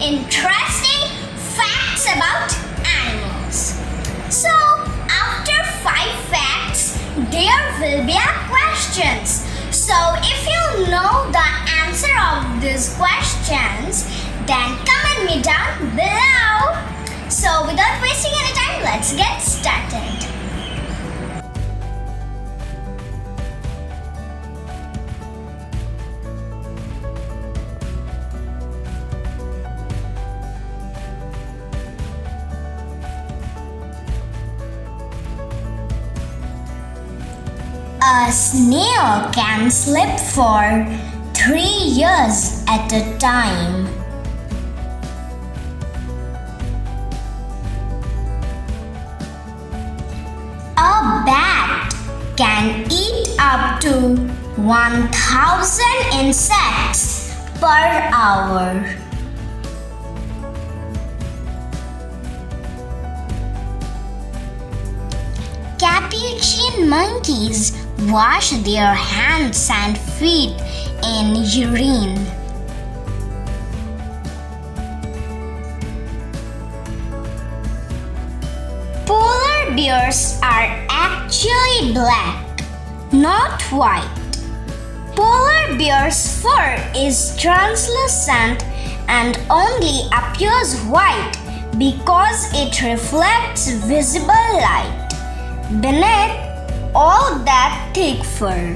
interesting facts about animals. So, after 5 facts, there will be questions. So, if you know the answer of these questions, then comment me down below. So, without wasting any time, let's get started. A snail can sleep for 3 years at a time. A bat can eat up to 1,000 insects per hour. Capuchin monkeys wash their hands and feet in urine. Polar bears are actually black, not white. Polar bear's fur is translucent and only appears white because it reflects visible light beneath all that thick fur.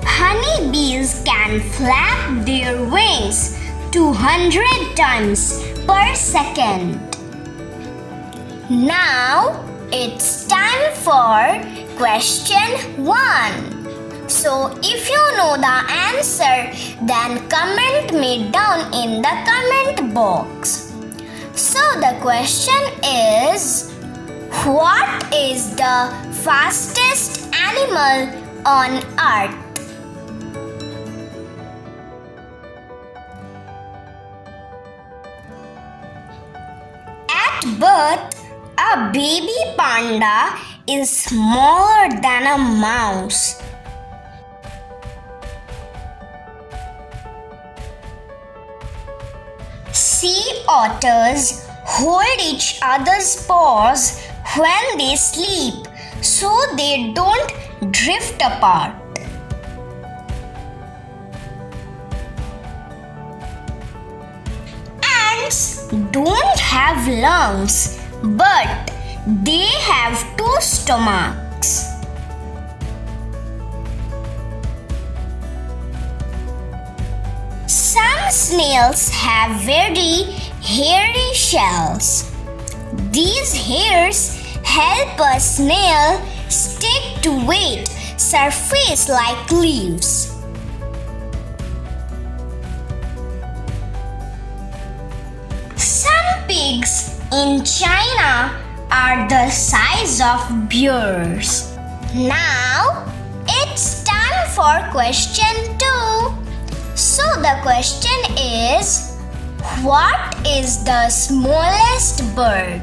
Honeybees can flap their wings 200 times per second. Now it's time for question 1. So if you know the answer, then comment me down in the comment box. So the question is, what is the fastest animal on earth? At birth, a baby panda is smaller than a mouse. Sea otters hold each other's paws when they sleep so they don't drift apart. Ants don't have lungs, but they have 2 stomachs. Some snails have very hairy shells. These hairs help a snail stick to wet surface like leaves. Some pigs in China are the size of bears. Now it's time for question 2. So the question is, what is the smallest bird?